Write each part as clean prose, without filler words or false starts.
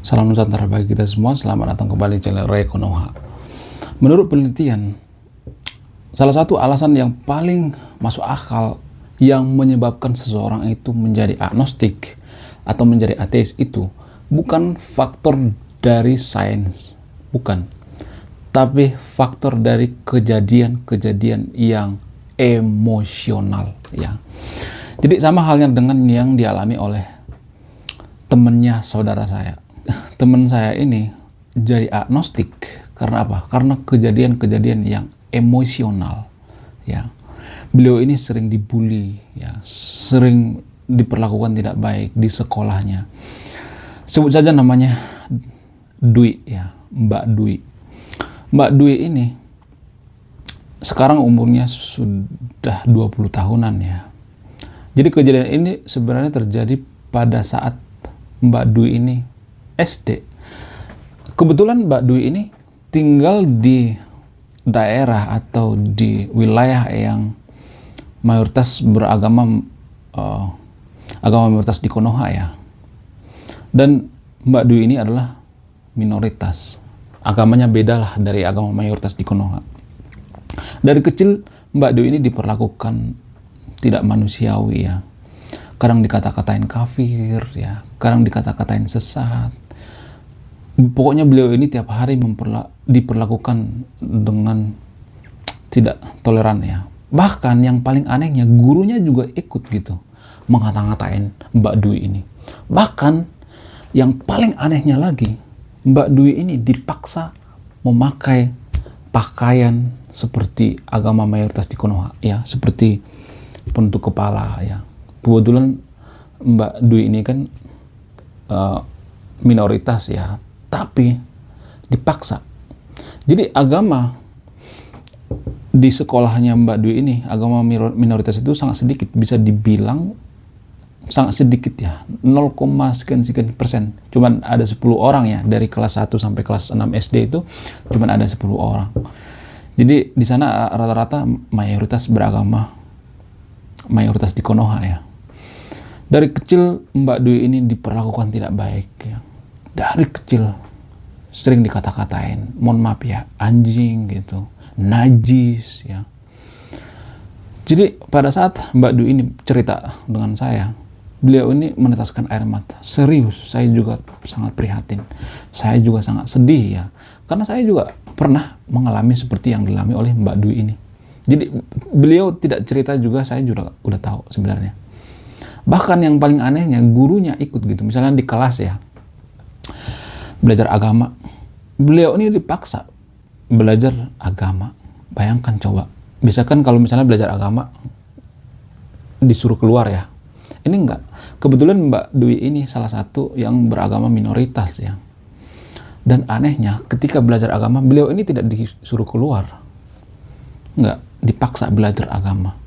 Salam Nusantara bagi kita semua, selamat datang kembali di channel Ray Konoha. Menurut penelitian, salah satu alasan yang paling masuk akal yang menyebabkan seseorang itu menjadi agnostik atau menjadi ateis itu bukan faktor dari sains, bukan. Tapi faktor dari kejadian-kejadian yang emosional, ya. Jadi sama halnya dengan yang dialami oleh temannya saudara saya. Teman saya ini jadi agnostik karena apa? Karena kejadian-kejadian yang emosional, ya. Beliau ini sering dibully, ya, sering diperlakukan tidak baik di sekolahnya. Sebut saja namanya Dwi, ya, Mbak Dwi. Mbak Dwi ini sekarang umurnya sudah 20 tahunan, ya. Jadi kejadian ini sebenarnya terjadi pada saat Mbak Dwi ini SD. Kebetulan Mbak Dwi ini tinggal di daerah atau di wilayah yang mayoritas beragama agama mayoritas di Konoha, ya. Dan Mbak Dwi ini adalah minoritas. Agamanya beda lah dari agama mayoritas di Konoha. Dari kecil Mbak Dwi ini diperlakukan tidak manusiawi, ya. Kadang dikata-katain kafir, ya. Kadang dikata-katain sesat. Pokoknya beliau ini tiap hari diperlakukan dengan tidak toleran, ya. Bahkan yang paling anehnya gurunya juga ikut gitu mengata-ngatain Mbak Dwi ini. Bahkan yang paling anehnya lagi, Mbak Dwi ini dipaksa memakai pakaian seperti agama mayoritas di Konoha, ya, seperti penutup kepala, ya. Kebetulan Mbak Dwi ini kan minoritas, ya, tapi dipaksa. Jadi agama di sekolahnya Mbak Dwi ini, agama minoritas itu sangat sedikit, bisa dibilang sangat sedikit, ya, 0, sekian persen. Cuman ada 10 orang, ya, dari kelas 1 sampai kelas 6 SD itu cuman ada 10 orang. Jadi di sana rata-rata mayoritas beragama mayoritas di Konoha, ya. Dari kecil Mbak Dwi ini diperlakukan tidak baik, ya. Dari kecil sering dikata-katain, mohon maaf, ya, anjing gitu, najis, ya. Jadi pada saat Mbak Dwi ini cerita dengan saya, beliau ini menetaskan air mata. Serius, saya juga sangat prihatin. Saya juga sangat sedih, ya. Karena saya juga pernah mengalami seperti yang dialami oleh Mbak Dwi ini. Jadi beliau tidak cerita juga, saya juga udah tahu sebenarnya. Bahkan yang paling anehnya gurunya ikut gitu. Misalnya di kelas, ya, belajar agama, beliau ini dipaksa belajar agama. Bayangkan coba, biasakan kalau misalnya belajar agama disuruh keluar, ya. Ini enggak. Kebetulan Mbak Dwi ini salah satu yang beragama minoritas, ya. Dan anehnya ketika belajar agama, beliau ini tidak disuruh keluar. Enggak, dipaksa belajar agama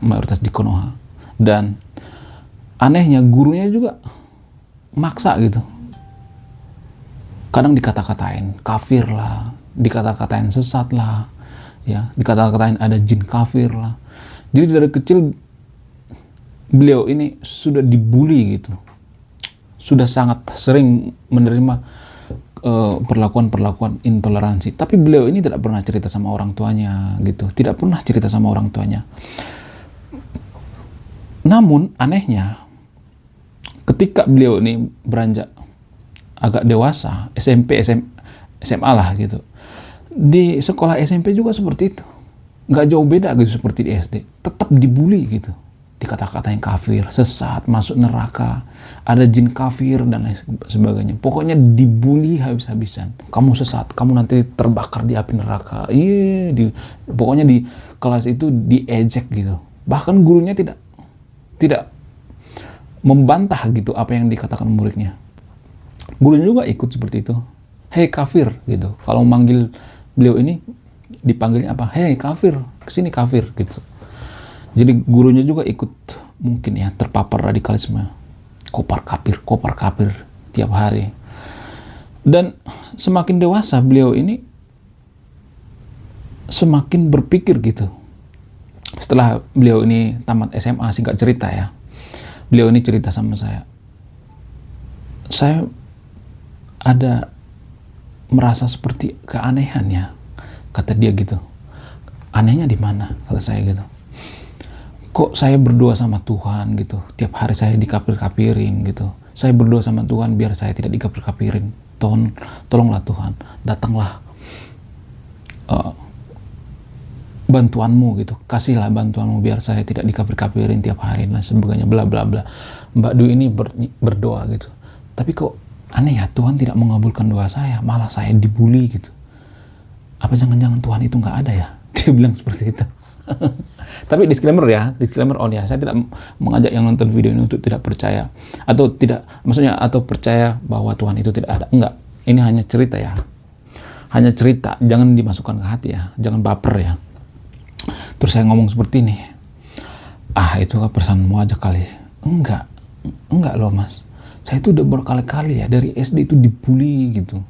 mayoritas di Konoha. Dan anehnya gurunya juga maksa gitu. Kadang dikata-katain kafir lah, dikata-katain sesat lah, ya, dikata-katain ada jin kafir lah. Jadi dari kecil beliau ini sudah dibully gitu, sudah sangat sering menerima perlakuan-perlakuan intoleransi. Tapi beliau ini tidak pernah cerita sama orang tuanya gitu, tidak pernah cerita sama orang tuanya. Namun anehnya ketika beliau ini beranjak agak dewasa, SMP, SMA lah gitu, di sekolah SMP juga seperti itu, nggak jauh beda gitu seperti di SD, tetap dibully gitu, dikata-katain kafir, sesat, masuk neraka, ada jin kafir dan lain sebagainya. Pokoknya dibully habis-habisan. Kamu sesat, kamu nanti terbakar di api neraka. Pokoknya di kelas itu diejek gitu. Bahkan gurunya tidak membantah gitu apa yang dikatakan muridnya. Gurunya juga ikut seperti itu. Hei kafir gitu. Kalau manggil beliau ini dipanggilnya apa? Hei kafir, kesini kafir gitu. Jadi gurunya juga ikut mungkin, ya, terpapar radikalisme. Kopar kafir tiap hari. Dan semakin dewasa beliau ini semakin berpikir gitu. Setelah beliau ini tamat SMA, singkat cerita, ya, beliau ini cerita sama saya, saya ada merasa seperti keanehan ya, kata dia gitu. Anehnya di mana, kata saya gitu. Kok saya berdoa sama Tuhan gitu, tiap hari saya dikapir-kapirin gitu. Saya berdoa sama Tuhan biar saya tidak dikapir-kapirin. Tolonglah Tuhan, datanglah bantuanmu gitu, kasihlah bantuanmu biar saya tidak dikapir-kapirin tiap hari dan sebagainya, bla bla bla. Mbak Dwi ini berdoa gitu. Tapi kok aneh ya, Tuhan tidak mengabulkan doa saya, malah saya dibully gitu. Apa jangan-jangan Tuhan itu nggak ada ya? Dia bilang seperti itu. Tapi disclaimer on ya, saya tidak mengajak yang nonton video ini untuk tidak percaya atau tidak, maksudnya atau percaya bahwa Tuhan itu tidak ada. Enggak, ini hanya cerita ya, hanya cerita, jangan dimasukkan ke hati ya, jangan baper ya. Terus saya ngomong seperti ini, itu kan pesanmu aja kali. Enggak loh mas, saya itu udah berkali-kali ya dari SD itu dibully gitu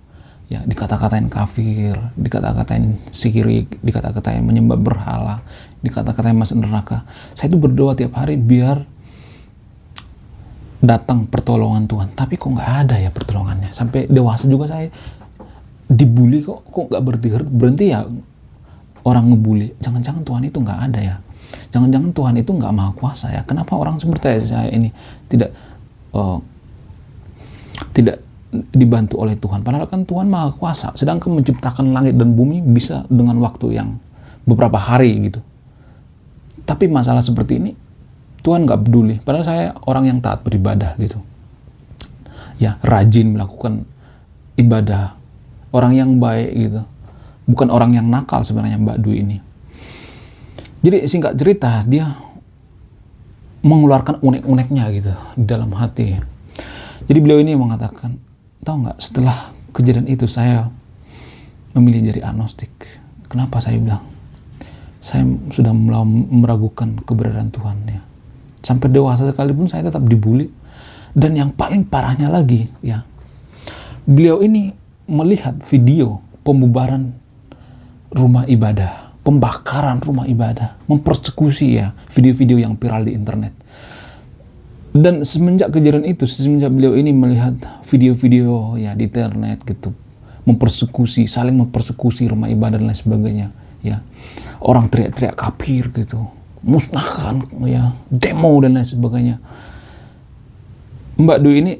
ya, dikata-katain kafir, dikata-katain sirik, dikata-katain menyembah berhala, dikata-katain masuk neraka. Saya itu berdoa tiap hari biar datang pertolongan Tuhan, tapi kok nggak ada ya pertolongannya. Sampai dewasa juga saya dibully, kok nggak berhenti ya orang ngebully. Jangan-jangan Tuhan itu nggak ada ya, jangan-jangan Tuhan itu nggak maha kuasa ya. Kenapa orang seperti saya ini tidak dibantu oleh Tuhan, padahal kan Tuhan maha kuasa, sedangkan menciptakan langit dan bumi bisa dengan waktu yang beberapa hari gitu. Tapi masalah seperti ini Tuhan nggak peduli, padahal saya orang yang taat beribadah gitu ya, rajin melakukan ibadah, orang yang baik gitu, bukan orang yang nakal sebenarnya Mbak Dwi ini. Jadi singkat cerita, dia mengeluarkan unek-uneknya gitu di dalam hati. Jadi beliau ini mengatakan, tahu nggak, setelah kejadian itu saya memilih jadi agnostik. Kenapa saya bilang? Saya sudah meragukan keberadaan Tuhan ya. Sampai dewasa sekalipun saya tetap dibully. Dan yang paling parahnya lagi ya, beliau ini melihat video pembubaran rumah ibadah, pembakaran rumah ibadah, mempersekusi ya, video-video yang viral di internet. Dan semenjak kejadian itu, semenjak beliau ini melihat video-video ya di internet gitu, saling mempersekusi rumah ibadah dan lain sebagainya ya. Orang teriak-teriak kafir gitu, musnahkan ya, demo dan lain sebagainya. Mbak Dwi ini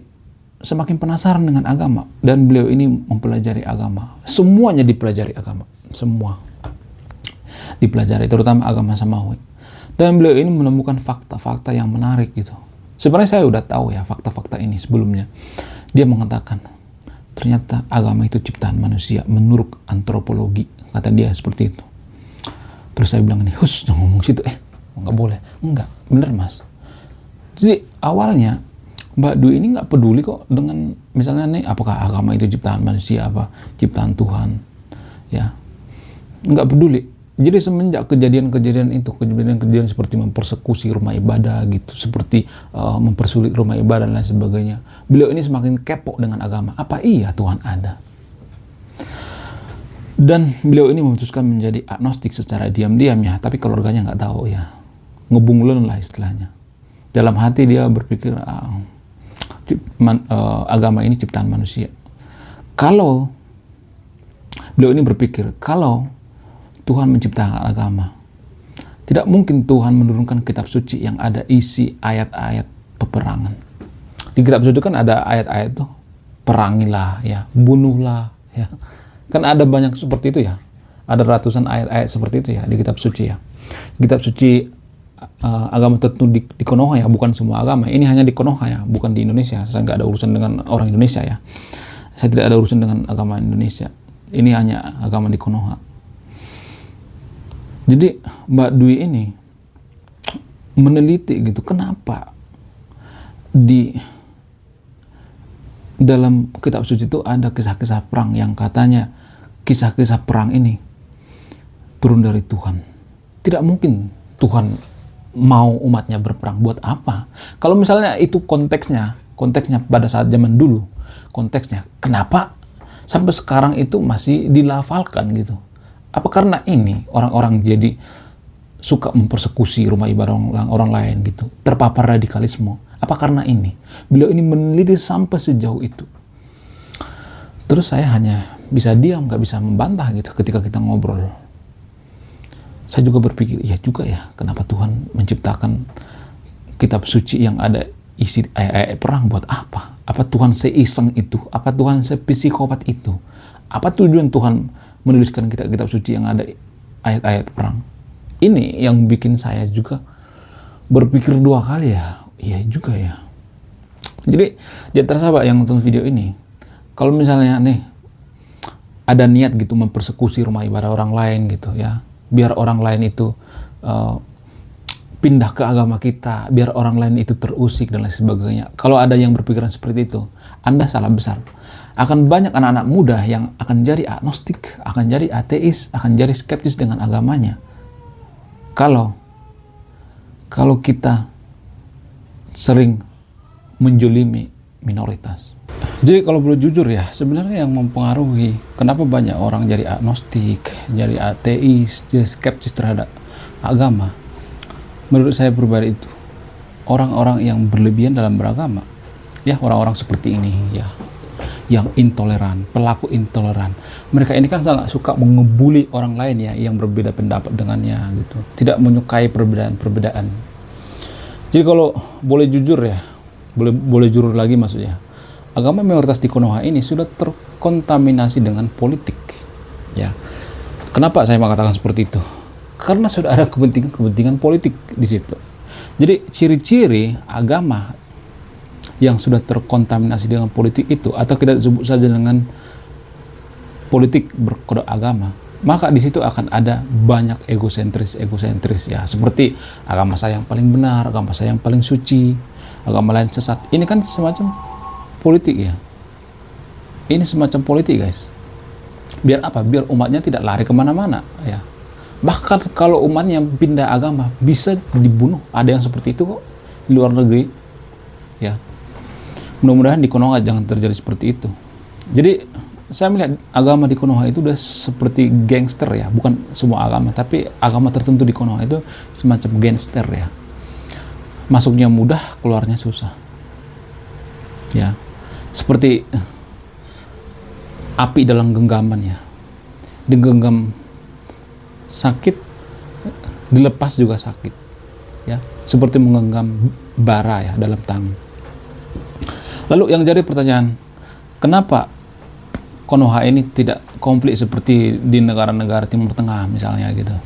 semakin penasaran dengan agama, dan beliau ini mempelajari agama. Semuanya dipelajari agama, semua dipelajari, terutama agama samawi. Dan beliau ini menemukan fakta-fakta yang menarik gitu. Sebenarnya saya udah tahu ya fakta-fakta ini sebelumnya. Dia mengatakan ternyata agama itu ciptaan manusia menurut antropologi, kata dia seperti itu. Terus saya bilang ini, jangan ngomong situ, nggak boleh. Enggak, bener mas. Jadi awalnya Mbak Dwi ini nggak peduli kok dengan misalnya nih, apakah agama itu ciptaan manusia apa ciptaan Tuhan ya, nggak peduli. Jadi semenjak kejadian-kejadian itu, kejadian-kejadian seperti mempersekusi rumah ibadah gitu, seperti mempersulit rumah ibadah dan lain sebagainya, beliau ini semakin kepo dengan agama. Apa iya Tuhan ada? Dan beliau ini memutuskan menjadi agnostik secara diam-diam ya, tapi keluarganya nggak tahu ya, ngebunglon lah istilahnya. Dalam hati dia berpikir agama ini ciptaan manusia. Kalau beliau ini berpikir, kalau Tuhan menciptakan agama, tidak mungkin Tuhan menurunkan kitab suci yang ada isi ayat-ayat peperangan. Di kitab suci kan ada ayat-ayat tuh, perangilah ya, bunuhlah ya. Kan ada banyak seperti itu ya. Ada ratusan ayat-ayat seperti itu ya di kitab suci ya. Kitab suci agama tertentu di Konoha ya, bukan semua agama. Ini hanya di Konoha ya, bukan di Indonesia. Saya nggak ada urusan dengan orang Indonesia ya. Saya tidak ada urusan dengan agama Indonesia. Ini hanya agama di Konoha. Jadi Mbak Dwi ini meneliti gitu, kenapa di dalam kitab suci itu ada kisah-kisah perang yang katanya kisah-kisah perang ini turun dari Tuhan. Tidak mungkin Tuhan mau umatnya berperang, buat apa? Kalau misalnya itu konteksnya pada saat zaman dulu, konteksnya kenapa sampai sekarang itu masih dilafalkan gitu? Apa karena ini orang-orang jadi suka mempersekusi rumah ibadah orang lain gitu, terpapar radikalisme? Apa karena ini? Beliau ini meneliti sampai sejauh itu. Terus saya hanya bisa diam, nggak bisa membantah gitu ketika kita ngobrol. Saya juga berpikir, iya juga ya, kenapa Tuhan menciptakan kitab suci yang ada isi ayat-ayat perang buat apa? Apa Tuhan seiseng itu? Apa Tuhan sepsikopat itu? Apa tujuan Tuhan menuliskan kitab suci yang ada ayat-ayat perang? Ini yang bikin saya juga berpikir dua kali ya. Iya juga ya. Jadi di antara sahabat yang nonton video ini, kalau misalnya nih ada niat gitu mempersekusi rumah ibadah orang lain gitu ya, biar orang lain itu pindah ke agama kita, biar orang lain itu terusik dan lain sebagainya. Kalau ada yang berpikiran seperti itu, Anda salah besar. Akan banyak anak-anak muda yang akan jadi agnostik, akan jadi ateis, akan jadi skeptis dengan agamanya. Kalau kita sering menjolimi minoritas. Jadi kalau boleh jujur ya, sebenarnya yang mempengaruhi kenapa banyak orang jadi agnostik, jadi ateis, jadi skeptis terhadap agama, menurut saya pribadi itu orang-orang yang berlebihan dalam beragama. Ya, orang-orang seperti ini ya, yang intoleran, pelaku intoleran. Mereka ini kan sangat suka mengebuli orang lain ya, yang berbeda pendapat dengannya gitu. Tidak menyukai perbedaan-perbedaan. Jadi kalau boleh jujur ya, boleh jujur lagi maksudnya, agama mayoritas di Konoha ini sudah terkontaminasi dengan politik. Ya, kenapa saya mengatakan seperti itu? Karena sudah ada kepentingan politik di situ. Jadi ciri-ciri agama yang sudah terkontaminasi dengan politik itu, atau kita sebut saja dengan politik berkode agama, maka di situ akan ada banyak egosentris ya, seperti agama saya yang paling benar, agama saya yang paling suci, agama lain sesat. Ini kan semacam politik ya. Ini semacam politik guys. Biar apa? Biar umatnya tidak lari kemana-mana ya. Bahkan kalau umatnya pindah agama bisa dibunuh. Ada yang seperti itu kok di luar negeri ya. Mudah-mudahan di Konoha jangan terjadi seperti itu. Jadi saya melihat agama di Konoha itu udah seperti gangster ya. Bukan semua agama, tapi agama tertentu di Konoha itu semacam gangster ya. Masuknya mudah, keluarnya susah ya. Seperti api dalam genggaman ya. Digenggam sakit, dilepas juga sakit ya. Seperti menggenggam bara ya dalam tangan. Lalu yang jadi pertanyaan, kenapa Konoha ini tidak komplit seperti di negara-negara Timur Tengah misalnya gitu?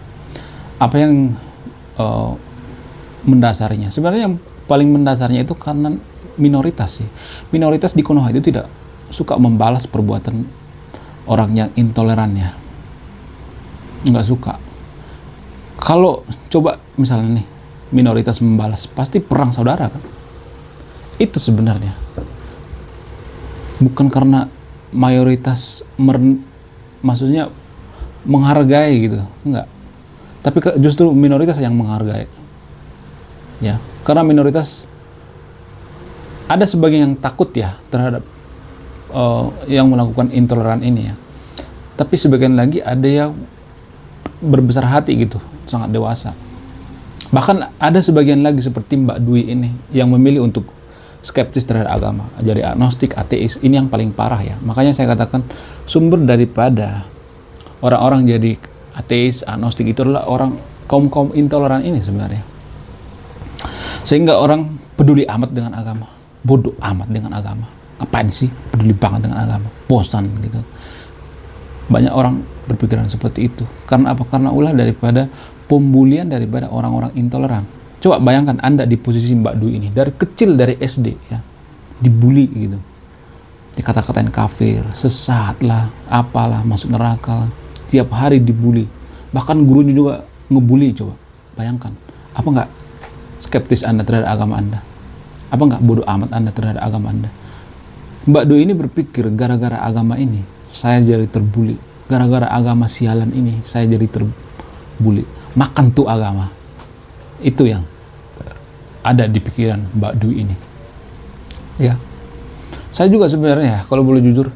Apa yang mendasarinya? Sebenarnya yang paling mendasarnya itu karena minoritas sih. Minoritas di Konoha itu tidak suka membalas perbuatan orang yang intoleran ya. Nggak suka. Kalau coba misalnya nih, minoritas membalas, pasti perang saudara kan? Itu sebenarnya. Bukan karena mayoritas maksudnya menghargai gitu, enggak. Tapi justru minoritas yang menghargai. Ya, karena minoritas ada sebagian yang takut ya terhadap yang melakukan intoleran ini ya. Tapi sebagian lagi ada yang berbesar hati gitu, sangat dewasa. Bahkan ada sebagian lagi seperti Mbak Dwi ini yang memilih untuk skeptis terhadap agama, jadi agnostik, ateis. Ini yang paling parah ya. Makanya saya katakan sumber daripada orang-orang jadi ateis, agnostik itu adalah kaum intoleran ini sebenarnya. Sehingga orang peduli amat dengan agama, bodoh amat dengan agama. Apaan sih peduli banget dengan agama? Bosan gitu. Banyak orang berpikiran seperti itu. Karena apa? Karena ulah daripada pembulian daripada orang-orang intoleran. Coba bayangkan Anda di posisi Mbak Dwi ini, dari kecil, dari SD ya, dibully gitu, dikata-katain kafir, sesat lah, apalah, masuk neraka lah. Tiap hari dibully, bahkan gurunya juga ngebully. Coba bayangkan, apa nggak skeptis Anda terhadap agama Anda? Apa nggak bodoh amat Anda terhadap agama Anda? Mbak Dwi ini berpikir, gara-gara agama ini saya jadi terbully, gara-gara agama sialan ini saya jadi terbully, makan tuh agama. Itu yang ada di pikiran Mbak Dwi ini ya. Saya juga sebenarnya kalau boleh jujur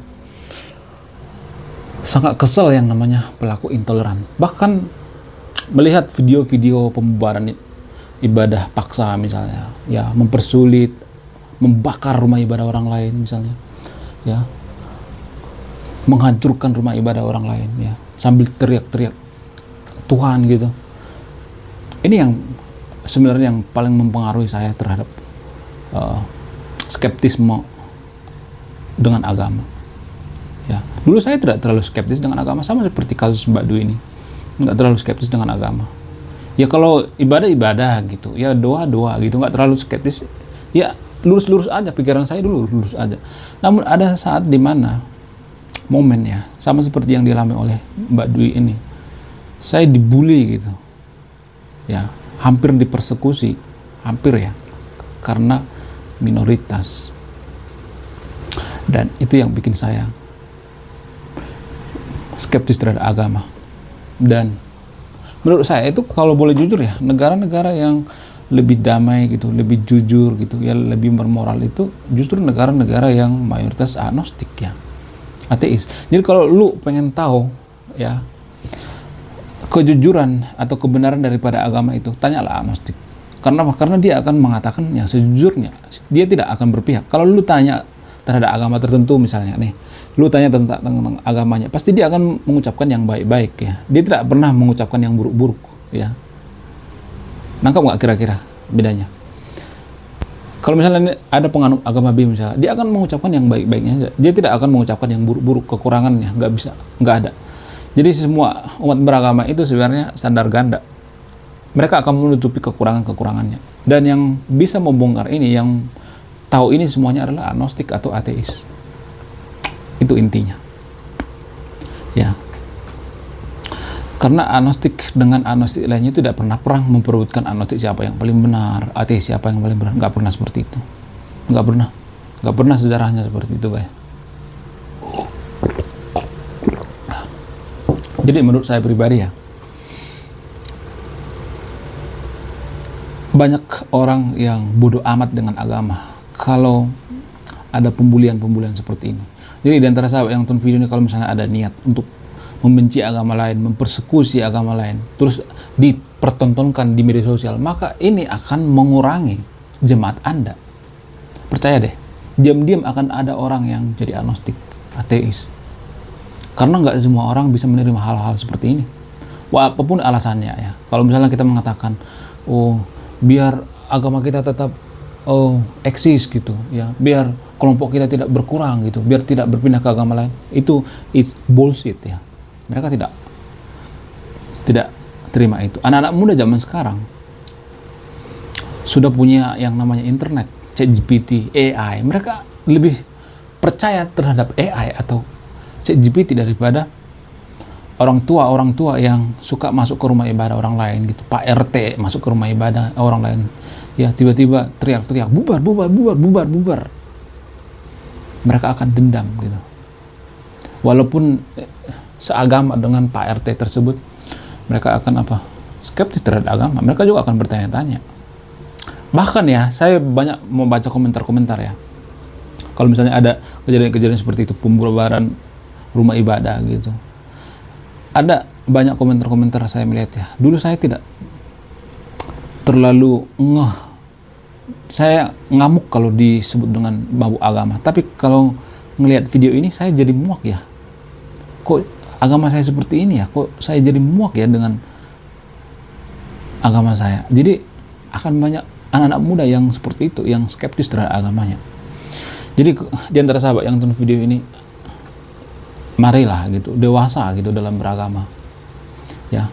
sangat kesel yang namanya pelaku intoleran. Bahkan melihat video-video pembubaran ibadah paksa misalnya ya, mempersulit membakar rumah ibadah orang lain misalnya, ya, menghancurkan rumah ibadah orang lain, ya, sambil teriak-teriak Tuhan gitu. Ini yang sebenarnya yang paling mempengaruhi saya terhadap skeptisme dengan agama. Ya, dulu saya tidak terlalu skeptis dengan agama, sama seperti kasus Mbak Dwi ini, nggak terlalu skeptis dengan agama. Ya kalau ibadah gitu, ya doa gitu, nggak terlalu skeptis. Ya lurus-lurus aja, pikiran saya dulu lurus aja. Namun ada saat dimana momen, ya, sama seperti yang dialami oleh Mbak Dwi ini, saya dibully gitu, ya, hampir dipersekusi, hampir, ya, karena minoritas. Dan itu yang bikin saya skeptis terhadap agama. Dan menurut saya itu, kalau boleh jujur ya, negara-negara yang lebih damai gitu, lebih jujur gitu, ya, lebih bermoral itu justru negara-negara yang mayoritas agnostik, ya, ateis. Jadi kalau lu pengen tahu, ya, kejujuran atau kebenaran daripada agama itu, tanyalah agnostik. Karena dia akan mengatakan yang sejujurnya. Dia tidak akan berpihak. Kalau lu tanya terhadap agama tertentu misalnya nih, lu tanya tentang agamanya, pasti dia akan mengucapkan yang baik-baik, ya. Dia tidak pernah mengucapkan yang buruk-buruk, ya. Nangkap nggak kira-kira bedanya? Kalau misalnya ada penganut agama B misalnya, dia akan mengucapkan yang baik-baiknya saja. Dia tidak akan mengucapkan yang buruk-buruk, kekurangannya nggak bisa, nggak ada. Jadi semua umat beragama itu sebenarnya standar ganda. Mereka akan menutupi kekurangan-kekurangannya. Dan yang bisa membongkar ini, yang tahu ini semuanya adalah agnostik atau ateis. Itu intinya. Ya. Karena agnostik dengan agnostik lainnya tidak pernah perang memperebutkan agnostik siapa yang paling benar, ateis siapa yang paling benar. Nggak pernah seperti itu. Nggak pernah. Nggak pernah sejarahnya seperti itu, guys. Jadi menurut saya pribadi, ya, banyak orang yang bodoh amat dengan agama kalau ada pembulian-pembulian seperti ini. Jadi di antara sahabat yang nonton video ini, kalau misalnya ada niat untuk membenci agama lain, mempersekusi agama lain, terus dipertontonkan di media sosial, maka ini akan mengurangi jemaat Anda. Percaya deh, diam-diam akan ada orang yang jadi agnostik, ateis. Karena nggak semua orang bisa menerima hal-hal seperti ini. Wah, apapun alasannya, ya. Kalau misalnya kita mengatakan, oh, biar agama kita tetap eksis gitu, ya, biar kelompok kita tidak berkurang gitu, biar tidak berpindah ke agama lain, itu it's bullshit, ya. Mereka tidak terima itu. Anak-anak muda zaman sekarang sudah punya yang namanya internet, ChatGPT, AI. Mereka lebih percaya terhadap AI atau ChatGPT daripada orang tua yang suka masuk ke rumah ibadah orang lain gitu. Pak RT masuk ke rumah ibadah orang lain, ya, tiba-tiba teriak-teriak bubar. Mereka akan dendam gitu. Walaupun seagama dengan Pak RT tersebut, mereka akan skeptis terhadap agama. Mereka juga akan bertanya-tanya. Bahkan, ya, saya banyak membaca komentar-komentar, ya. Kalau misalnya ada kejadian-kejadian seperti itu, pembubaran rumah ibadah gitu, ada banyak komentar-komentar saya melihat, ya. Dulu saya tidak terlalu saya ngamuk kalau disebut dengan mabuk agama. Tapi kalau ngelihat video ini, saya jadi muak, ya. Kok agama saya seperti ini, ya? Kok saya jadi muak, ya, dengan agama saya? Jadi akan banyak anak-anak muda yang seperti itu, yang skeptis terhadap agamanya. Jadi di antara sahabat yang nonton video ini, marilah gitu, dewasa gitu dalam beragama, ya.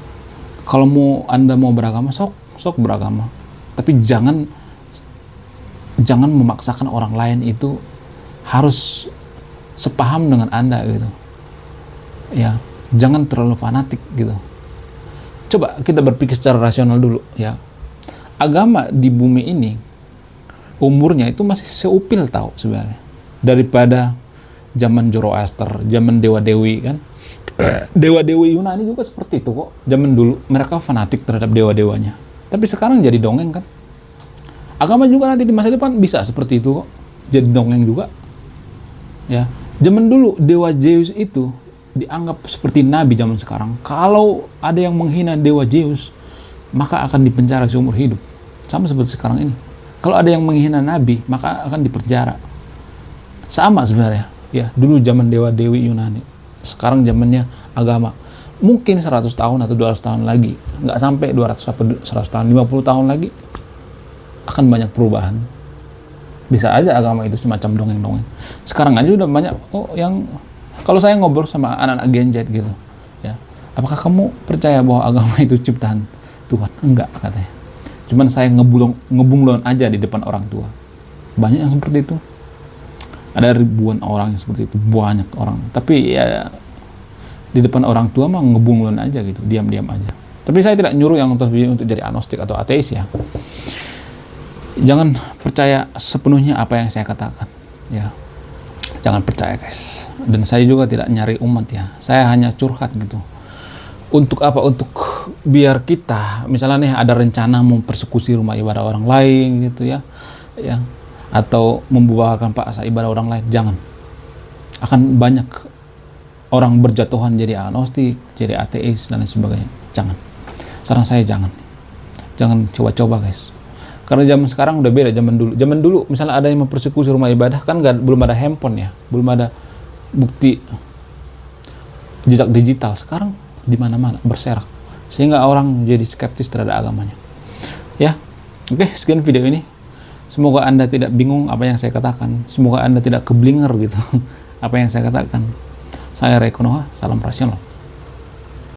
Kalau Anda mau beragama, sok beragama, tapi jangan memaksakan orang lain itu harus sepaham dengan Anda gitu, ya. Jangan terlalu fanatik gitu. Coba kita berpikir secara rasional dulu, ya. Agama di bumi ini umurnya itu masih seupil, tahu sebenarnya, daripada zaman Zoroaster, zaman dewa-dewi, kan. Dewa-dewi Yunani juga seperti itu kok. Zaman dulu mereka fanatik terhadap dewa-dewanya. Tapi sekarang jadi dongeng, kan. Agama juga nanti di masa depan bisa seperti itu kok. Jadi dongeng juga. Ya. Zaman dulu dewa Zeus itu dianggap seperti nabi zaman sekarang. Kalau ada yang menghina dewa Zeus, maka akan dipenjara seumur hidup. Sama seperti sekarang ini. Kalau ada yang menghina Nabi, maka akan dipenjara. Sama sebenarnya. Ya, dulu zaman dewa-dewi Yunani. Sekarang zamannya agama. Mungkin 100 tahun atau 200 tahun lagi, nggak sampai 200 atau 100 tahun, 50 tahun lagi akan banyak perubahan. Bisa aja agama itu semacam dongeng-dongeng. Sekarang aja udah banyak yang kalau saya ngobrol sama anak-anak Gen Z gitu, ya, apakah kamu percaya bahwa agama itu ciptaan Tuhan? Enggak, katanya. Cuman saya ngebunglon aja di depan orang tua. Banyak yang seperti itu. Ada ribuan orang yang seperti itu, banyak orang. Tapi ya di depan orang tua mah ngebunglon aja gitu, diam-diam aja. Tapi saya tidak nyuruh yang nonton video untuk jadi agnostik atau ateis ya. Jangan percaya sepenuhnya apa yang saya katakan, ya. Jangan percaya, guys. Dan saya juga tidak nyari umat ya. Saya hanya curhat gitu. Untuk apa? Untuk biar kita, misalnya nih ada rencana mempersekusi rumah ibadah orang lain gitu ya, ya, atau membubarkan paksa ibadah orang lain, jangan. Akan banyak orang berjatuhan jadi agnostik, jadi ateis dan lain sebagainya. Jangan. Saran saya jangan. Jangan coba-coba, guys. Karena zaman sekarang udah beda zaman dulu. Zaman dulu misalnya ada yang mempersekusi rumah ibadah kan belum ada handphone ya, belum ada bukti jejak digital. Sekarang di mana-mana berserak, sehingga orang jadi skeptis terhadap agamanya. Ya, oke, sekian video ini. Semoga Anda tidak bingung apa yang saya katakan. Semoga Anda tidak keblinger gitu apa yang saya katakan. Saya Ray Konoha, salam rasional.